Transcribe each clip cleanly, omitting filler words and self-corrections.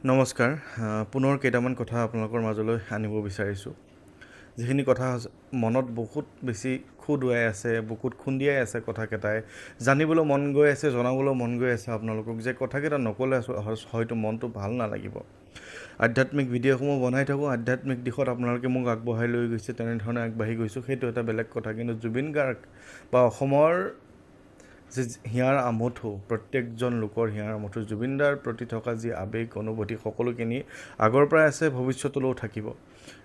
নমস্কাৰ পুনৰ কেইটামান কথা আপোনালোকৰ মাজলৈ আনিব বিচাৰিছোঁ যিখিনি কথা মনত বহুত বেছি খুদুৱাই আছে বুকুত খুন্দিয়াই আছে কথাকেইটাই জানিবলৈ মন গৈ আছে জনাবলৈ মন গৈ আছে আপোনালোকক যে কথাকেইটা নক'লে হয়তো মনটো ভাল নালাগিব আধ্যাত্মিক ভিডিঅ'সমূহ বনাই থাকোঁ আধ্যাত্মিক দিশত আপোনালোকে মোক আগবঢ়াই লৈ গৈছে তেনেধৰণে আগবাঢ়ি গৈছোঁ সেইটো এটা বেলেগ কথা কিন্তু জুবিন গাৰ্গ বা অসমৰ যে হিয়াৰ আমঠু প্ৰত্যেকজন লোকৰ হিয়াৰ আমঠু জুবিনদাৰ প্ৰতি থকা যি আৱেগ অনুভূতি সকলোখিনি আগৰ পৰাই আছে ভৱিষ্যতলৈও থাকিব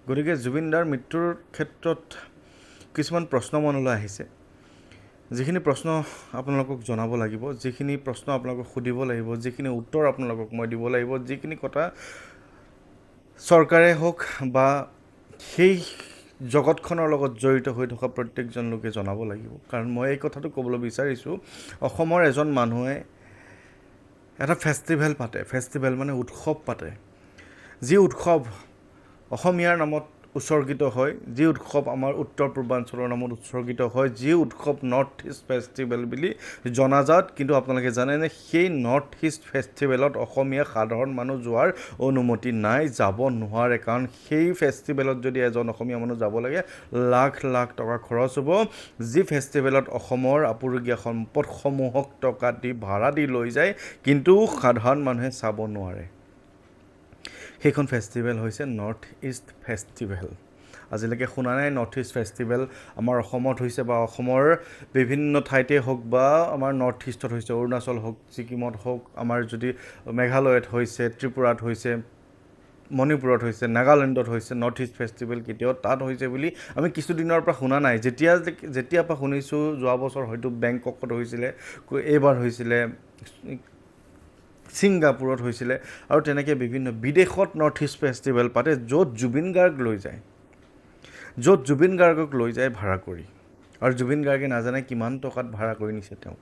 গতিকে জুবিনদাৰ মৃত্যুৰ ক্ষেত্ৰত কিছুমান প্ৰশ্ন মনলৈ আহিছে যিখিনি প্ৰশ্ন আপোনালোকক জনাব লাগিব যিখিনি প্ৰশ্ন আপোনালোকক সুধিব লাগিব যিখিনি উত্তৰ আপোনালোকক মই দিব লাগিব যিখিনি কথা চৰকাৰে হওক বা সেই জগতখনৰ লগত জড়িত হৈ থকা প্ৰত্যেকজন লোকে জনাব লাগিব কাৰণ মই এই কথাটো ক'বলৈ বিচাৰিছোঁ অসমৰ এজন মানুহে এটা ফেষ্টিভেল মানে উৎসৱ পাতে যি উৎসৱ অসমীয়াৰ নামত উৎসৰ্গিত হয় যি উৎসৱ আমাৰ উত্তৰ পূৰ্বাঞ্চলৰ নামত উৎসৰ্গিত হয় যি উৎসৱ নৰ্থ ইষ্ট ফেষ্টিভেল বুলি জনাজাত কিন্তু আপোনালোকে জানেনে সেই নৰ্থ ইষ্ট ফেষ্টিভেলত অসমীয়া সাধাৰণ মানুহ যোৱাৰ অনুমতি নাই যাব নোৱাৰে কাৰণ সেই ফেষ্টিভেলত যদি এজন অসমীয়া মানুহ যাব লাগে লাখ লাখ টকা খৰচ হ'ব যি ফেষ্টিভেলত অসমৰ আপুৰুগীয়া সম্পদসমূহক টকা দি ভাড়া দি লৈ যায় কিন্তু সাধাৰণ মানুহে চাব নোৱাৰে সেইখন ফেষ্টিভেল হৈছে নৰ্থ ইষ্ট ফেষ্টিভেল আজিলৈকে শুনা নাই নৰ্থ ইষ্ট ফেষ্টিভেল আমাৰ অসমত হৈছে বা অসমৰ বিভিন্ন ঠাইতে হওক বা আমাৰ নৰ্থ ইষ্টত হৈছে অৰুণাচল হওক ছিকিমত হওক আমাৰ যদি মেঘালয়ত হৈছে ত্ৰিপুৰাত হৈছে মণিপুৰত হৈছে নাগালেণ্ডত হৈছে নৰ্থ ইষ্ট ফেষ্টিভেল কেতিয়াও তাত হৈছে বুলি আমি কিছুদিনৰ পৰা শুনা নাই যেতিয়া পৰা শুনিছোঁ যোৱা বছৰ হয়তো বেংককত হৈছিলে এইবাৰ হৈছিলে ছিংগাপুৰত হৈছিলে আৰু তেনেকৈ বিভিন্ন বিদেশত নৰ্থ ইষ্ট ফেষ্টিভেল পাতে য'ত জুবিন গাৰ্গক লৈ যায় ভাড়া কৰি আৰু জুবিন গাৰ্গে নাজানে কিমান টকাত ভাড়া কৰি নিছে তেওঁ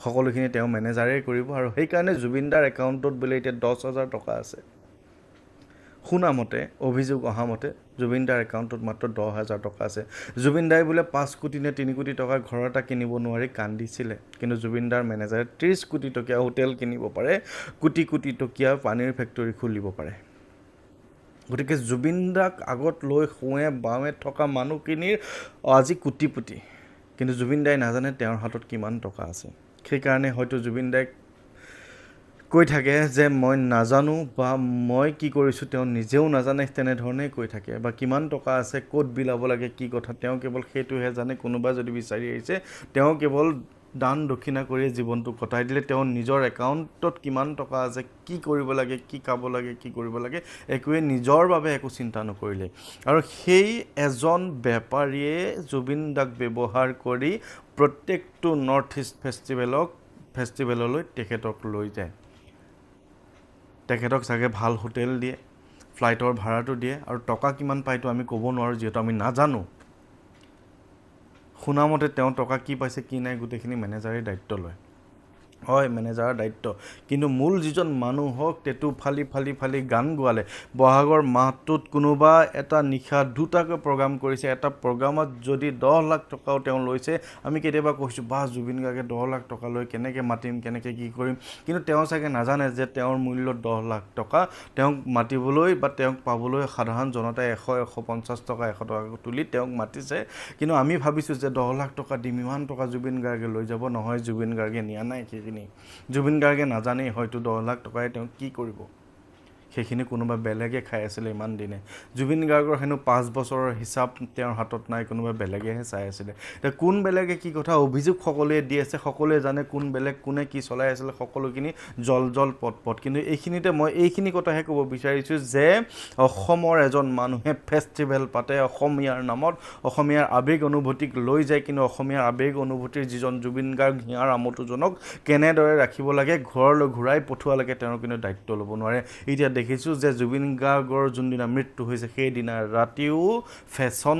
সকলোখিনি তেওঁ মেনেজাৰেই কৰিব আৰু সেইকাৰণে জুবিনদাৰ একাউণ্টত বোলে এতিয়া 10,000 টকা আছে শুনামতে অভিযোগ অহামতে জুবিনদাৰ একাউণ্টত মাত্ৰ 10,000 টকা আছে জুবিনদাই বোলে 5 কোটি নে 3 কোটি টকাৰ ঘৰ এটা কিনিব নোৱাৰি কান্দিছিলে কিন্তু জুবিনদাৰ মেনেজাৰে 30 কোটি টকীয়া হোটেল কিনিব পাৰে কোটি কোটি টকীয়া পানীৰ ফেক্টৰী খুলিব পাৰে গতিকে জুবিনদাক আগত লৈ শুৱে বাৱে থকা মানুহখিনিৰ আজি কোটিপতি কিন্তু জুবিনদাই নাজানে তেওঁৰ হাতত কিমান টকা আছে সেইকাৰণে হয়তো জুবিনদাই কৈ থাকে যে মই নাজানো বা মই কি কৰিছোঁ তেওঁ নিজেও নাজানে তেনেধৰণেই কৈ থাকে বা কিমান টকা আছে ক'ত বিলাব লাগে কি কথা তেওঁ কেৱল সেইটোহে জানে কোনোবা যদি বিচাৰি আহিছে তেওঁ কেৱল দান দক্ষিণা কৰি জীৱনটো কটাই দিলে তেওঁ নিজৰ একাউণ্টত কিমান টকা আছে কি কৰিব লাগে কি খাব লাগে কি কৰিব লাগে একোৱে নিজৰ বাবে একো চিন্তা নকৰিলে আৰু সেই এজন বেপাৰীয়ে জুবিনদাক ব্যৱহাৰ কৰি প্ৰত্যেকটো নৰ্থ ইষ্ট ফেষ্টিভেললৈ তেখেতক লৈ যায় তেখেতক চাগে ভাল হোটেল দিয়ে ফ্লাইটৰ ভাড়াটো দিয়ে আৰু টকা কিমান পায়তো আমি ক'ব নোৱাৰোঁ যিহেতু আমি নাজানো শুনামতে তেওঁ টকা কি পাইছে কি নাই গোটেইখিনি মেনেজাৰে দায়িত্ব লয় হয় মেনেজাৰৰ দায়িত্ব কিন্তু মূল যিজন মানুহক টেটু ফালি গান গোৱালে বহাগৰ মাহটোত কোনোবা এটা নিশা দুটাকৈ প্ৰগ্ৰাম কৰিছে এটা প্ৰগ্ৰামত যদি 10 লাখ টকাও তেওঁ লৈছে আমি কেতিয়াবা কৈছোঁ বা জুবিন গাৰ্গে 10 লাখ টকা লৈ কেনেকৈ মাতিম কেনেকৈ কি কৰিম কিন্তু তেওঁ চাগে নাজানে যে তেওঁৰ মূল্য 10 লাখ টকা তেওঁক মাতিবলৈ বা তেওঁক পাবলৈ সাধাৰণ জনতাই 150 টকা 100 টকা তুলি তেওঁক মাতিছে কিন্তু আমি ভাবিছোঁ যে 10 লাখ টকা দিম ইমান টকা জুবিন গাৰ্গে লৈ যাব নহয় জুবিন গাৰ্গে নিয়া নাই জুবিন গাৰ্গে নাজানেই হয়তো 10 লাখ টকাই তেওঁ কি কৰিব সেইখিনি কোনোবা বেলেগে খাই আছিলে ইমান দিনে জুবিন গাৰ্গৰ হেনো 5 বছৰৰ হিচাপ তেওঁৰ হাতত নাই কোনোবা বেলেগেহে চাই আছিলে এতিয়া কোন বেলেগে কি কথা অভিযোগ সকলোৱে দি আছে সকলোৱে জানে কোন বেলেগ কোনে কি চলাই আছিলে সকলোখিনি জল পট কিন্তু এইখিনিতে মই এইখিনি কথাহে ক'ব বিচাৰিছোঁ যে অসমৰ এজন মানুহে ফেষ্টিভেল পাতে অসমীয়াৰ নামত অসমীয়াৰ আৱেগ অনুভূতিক লৈ যায় কিন্তু অসমীয়াৰ আৱেগ অনুভূতিৰ যিজন জুবিন গাৰ্গ হিয়াৰ আমঠুজনক কেনেদৰে ৰাখিব লাগে ঘৰলৈ ঘূৰাই পঠোৱালৈকে তেওঁ কিন্তু দায়িত্ব ল'ব নোৱাৰে এতিয়া দেখিছোঁ যে জুবিন গাৰ্গৰ যোনদিনা মৃত্যু হৈছে সেইদিনা ৰাতিও ফেশ্বন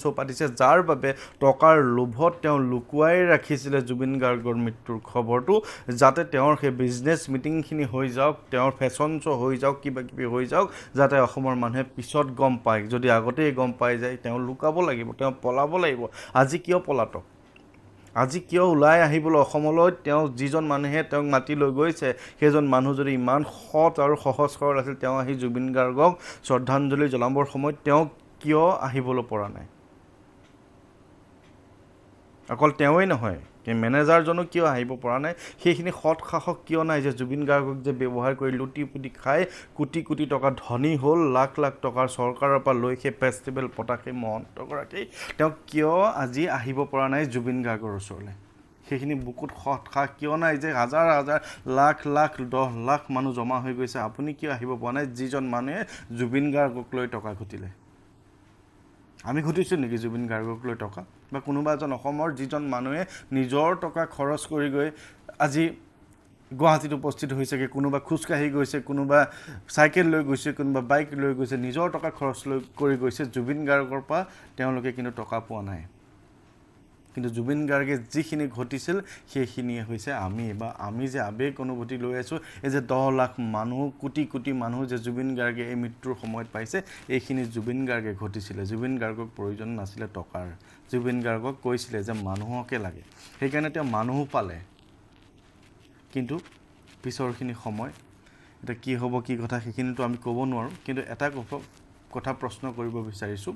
শ্ব' পাতিছে যাৰ বাবে টকাৰ লোভত তেওঁ লুকুৱাই ৰাখিছিলে জুবিন গাৰ্গৰ মৃত্যুৰ খবৰটো যাতে তেওঁৰ সেই বিজনেছ মিটিংখিনি হৈ যাওক তেওঁৰ ফেশ্বন শ্ব' হৈ যাওক কিবাকিবি হৈ যাওক যাতে অসমৰ মানুহে পিছত গম পায় যদি আগতেই গম পাই যায় তেওঁ লুকাব লাগিব তেওঁ পলাব লাগিব আজি কিয় পলাতক আজি কিয় ওলাই আহিবলৈ অসমলৈ তেওঁ যিজন মানুহে তেওঁক মাতি লৈ গৈছে সেইজন মানুহ যদি ইমান সৎ আৰু সহজ সৰল আছিল তেওঁ আহি জুবিন গাৰ্গক শ্ৰদ্ধাঞ্জলি জনাবৰ সময়ত তেওঁ কিয় আহিবলৈ পৰা নাই অকল তেওঁই নহয় মেনেজাৰজনো কিয় আহিব পৰা নাই সেইখিনি সৎ সাহস কিয় নাই যে জুবিন গাৰ্গক যে ব্যৱহাৰ কৰি লুটি পুটি খাই কোটি কোটি টকা ধনী হ'ল লাখ লাখ টকাৰ চৰকাৰৰ পৰা লৈ সেই ফেষ্টিভেল পতা সেই মহন্তগৰাকী তেওঁ কিয় আজি আহিব পৰা নাই জুবিন গাৰ্গৰ ওচৰলৈ সেইখিনি বুকুত সৎ সাহস কিয় নাই যে হাজাৰ হাজাৰ লাখ লাখ 10 লাখ মানুহ জমা হৈ গৈছে আপুনি কিয় আহিব পৰা নাই যিজন মানুহে জুবিন গাৰ্গক লৈ টকা ঘটিলে আমি ঘটিছোঁ নেকি জুবিন গাৰ্গক লৈ টকা বা কোনোবা এজন অসমৰ যিজন মানুহে নিজৰ টকা খৰচ কৰি গৈ আজি গুৱাহাটীত উপস্থিত হৈছেগৈ কোনোবা খোজকাঢ়ি গৈছে কোনোবা চাইকেল লৈ গৈছে কোনোবা বাইক লৈ গৈছে নিজৰ টকা খৰচ কৰি গৈছে জুবিন গাৰ্গৰ পৰা তেওঁলোকে কিন্তু টকা পোৱা নাই কিন্তু জুবিন গাৰ্গে যিখিনি ঘটিছিল সেইখিনিয়ে হৈছে আমি যে আবেগ অনুভূতি লৈ আছোঁ এই যে 10 লাখ মানুহ কোটি কোটি মানুহ যে জুবিন গাৰ্গে এই মৃত্যুৰ সময়ত পাইছে এইখিনি জুবিন গাৰ্গে ঘটিছিলে জুবিন গাৰ্গক প্ৰয়োজন নাছিলে টকাৰ জুবিন গাৰ্গক কৈছিলে যে মানুহকে লাগে সেইকাৰণে তেওঁ মানুহ পালে কিন্তু পিছৰখিনি সময় এটা কি হ'ব কি কথা সেইখিনিতো আমি ক'ব নোৱাৰোঁ কিন্তু এটা কথা প্ৰশ্ন কৰিব বিচাৰিছোঁ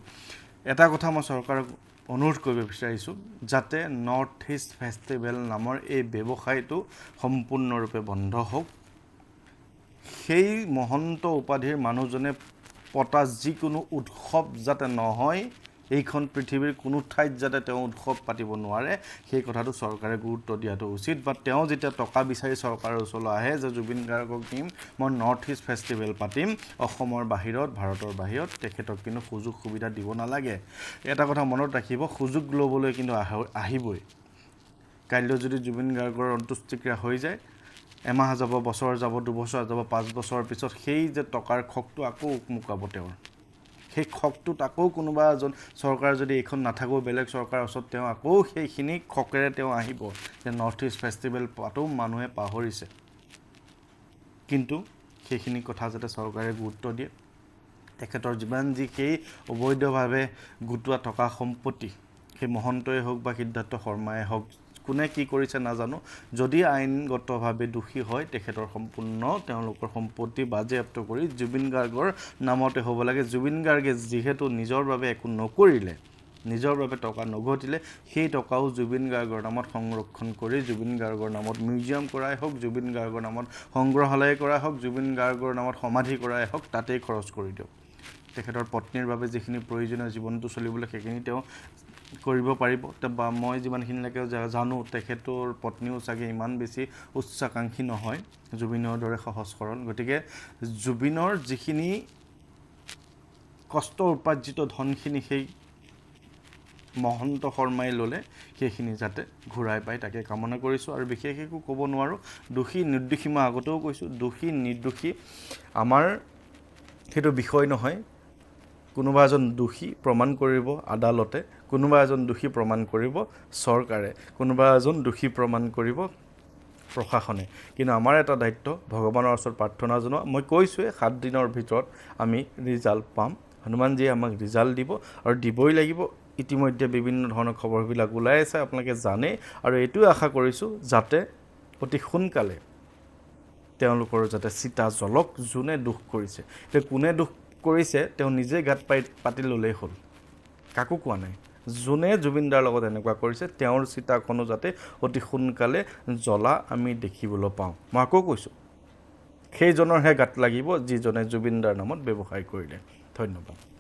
এটা কথা মই চৰকাৰক অনুৰোধ কৰিব বিচাৰিছোঁ যাতে নৰ্থ ইষ্ট ফেষ্টিভেল নামৰ এই ব্যৱসায়টো সম্পূৰ্ণৰূপে বন্ধ হওক সেই মহন্ত উপাধিৰ মানুহজনে পতা যিকোনো উৎসৱ যাতে নহয় এইখন পৃথিৱীৰ কোনো ঠাইত যাতে তেওঁ উৎসৱ পাতিব নোৱাৰে সেই কথাটো চৰকাৰে গুৰুত্ব দিয়াটো উচিত বা তেওঁ যেতিয়া টকা বিচাৰি চৰকাৰৰ ওচৰলৈ আহে যে জুবিন গাৰ্গক দিম মই নৰ্থ ইষ্ট ফেষ্টিভেল পাতিম অসমৰ বাহিৰত ভাৰতৰ বাহিৰত তেখেতক কিন্তু সুযোগ সুবিধা দিব নালাগে এটা কথা মনত ৰাখিব সুযোগ ল'বলৈ কিন্তু আহিবই কাইলৈ যদি জুবিন গাৰ্গৰ অন্ত্যেষ্টিক্ৰিয়া হৈ যায় এমাহ যাব বছৰ যাব 2 বছৰ যাব 5 বছৰৰ পিছত সেই যে টকাৰ খকটো আকৌ উকমুকাব তেওঁৰ সেই খকটোত আকৌ কোনোবা এজন চৰকাৰ যদি এইখন নাথাকো বেলেগ চৰকাৰৰ ওচৰত তেওঁ আকৌ সেইখিনি খকেৰে তেওঁ আহিব যে নৰ্থ ইষ্ট ফেষ্টিভেল পাতো মানুহে পাহৰিছে কিন্তু সেইখিনি কথা যাতে চৰকাৰে গুৰুত্ব দিয়ে তেখেতৰ যিমান যি সেই অবৈধভাৱে গোটোৱা টকা সম্পত্তি সেই মহন্তই হওক বা সিদ্ধাৰ্থ শৰ্মাই হওক কোনে কি কৰিছে নাজানো যদি আইনগতভাৱে দোষী হয় তেখেতৰ সম্পূৰ্ণ তেওঁলোকৰ সম্পত্তি বাজেয়াপ্ত কৰি জুবিন গাৰ্গৰ নামতে হ'ব লাগে জুবিন গাৰ্গে যিহেতু নিজৰ বাবে একো নকৰিলে নিজৰ বাবে টকা নঘটিলে সেই টকাও জুবিন গাৰ্গৰ নামত সংৰক্ষণ কৰি জুবিন গাৰ্গৰ নামত মিউজিয়াম কৰাই হওক জুবিন গাৰ্গৰ নামত সংগ্ৰহালয় কৰাই হওক জুবিন গাৰ্গৰ নামত সমাধি কৰাই হওক তাতেই খৰচ কৰি দিয়ক তেখেতৰ পত্নীৰ বাবে যিখিনি প্ৰয়োজনীয় জীৱনটো চলিবলৈ সেইখিনি তেওঁ কৰিব পাৰিব বা মই যিমানখিনিলৈকে জানো তেখেতৰ পত্নীও চাগে ইমান বেছি উচ্চাকাংক্ষী নহয় জুবিনৰ দৰে সহজ সৰল গতিকে জুবিনৰ যিখিনি কষ্ট উপাৰ্জিত ধনখিনি সেই মহন্ত শৰ্মাই ল'লে সেইখিনি যাতে ঘূৰাই পায় তাকে কামনা কৰিছোঁ আৰু বিশেষ একো ক'ব নোৱাৰোঁ দোষী নিৰ্দোষী মই আগতেও কৈছোঁ দোষী নিৰ্দোষী আমাৰ সেইটো বিষয় নহয় কোনোবা এজন দোষী প্ৰমাণ কৰিব আদালতে কোনোবা এজন দোষী প্ৰমাণ কৰিব চৰকাৰে কোনোবা এজন দোষী প্ৰমাণ কৰিব প্ৰশাসনে কিন্তু আমাৰ এটা দায়িত্ব ভগৱানৰ ওচৰত প্ৰাৰ্থনা জনোৱা মই কৈছোঁৱে 7 দিনৰ ভিতৰত আমি ৰিজাল্ট পাম হনুমানজীয়ে আমাক ৰিজাল্ট দিব আৰু দিবই লাগিব ইতিমধ্যে বিভিন্ন ধৰণৰ খবৰবিলাক ওলাই আছে আপোনালোকে জানে আৰু এইটোৱে আশা কৰিছোঁ যাতে অতি সোনকালে তেওঁলোকৰ যাতে চিতা জ্বলক যোনে দুখ কৰিছে তে কোনে দুখ কৰিছে তেওঁ নিজে গাত পাতি ল'লেই হ'ল কাকো কোৱা নাই যোনে জুবিনদাৰ লগত এনেকুৱা কৰিছে তেওঁৰ চিতাখনো যাতে অতি সোনকালে জ্বলা আমি দেখিবলৈ পাওঁ মই আকৌ কৈছোঁ সেইজনৰহে গাত লাগিব যিজনে জুবিনদাৰ নামত ব্যৱসায় কৰিলে ধন্যবাদ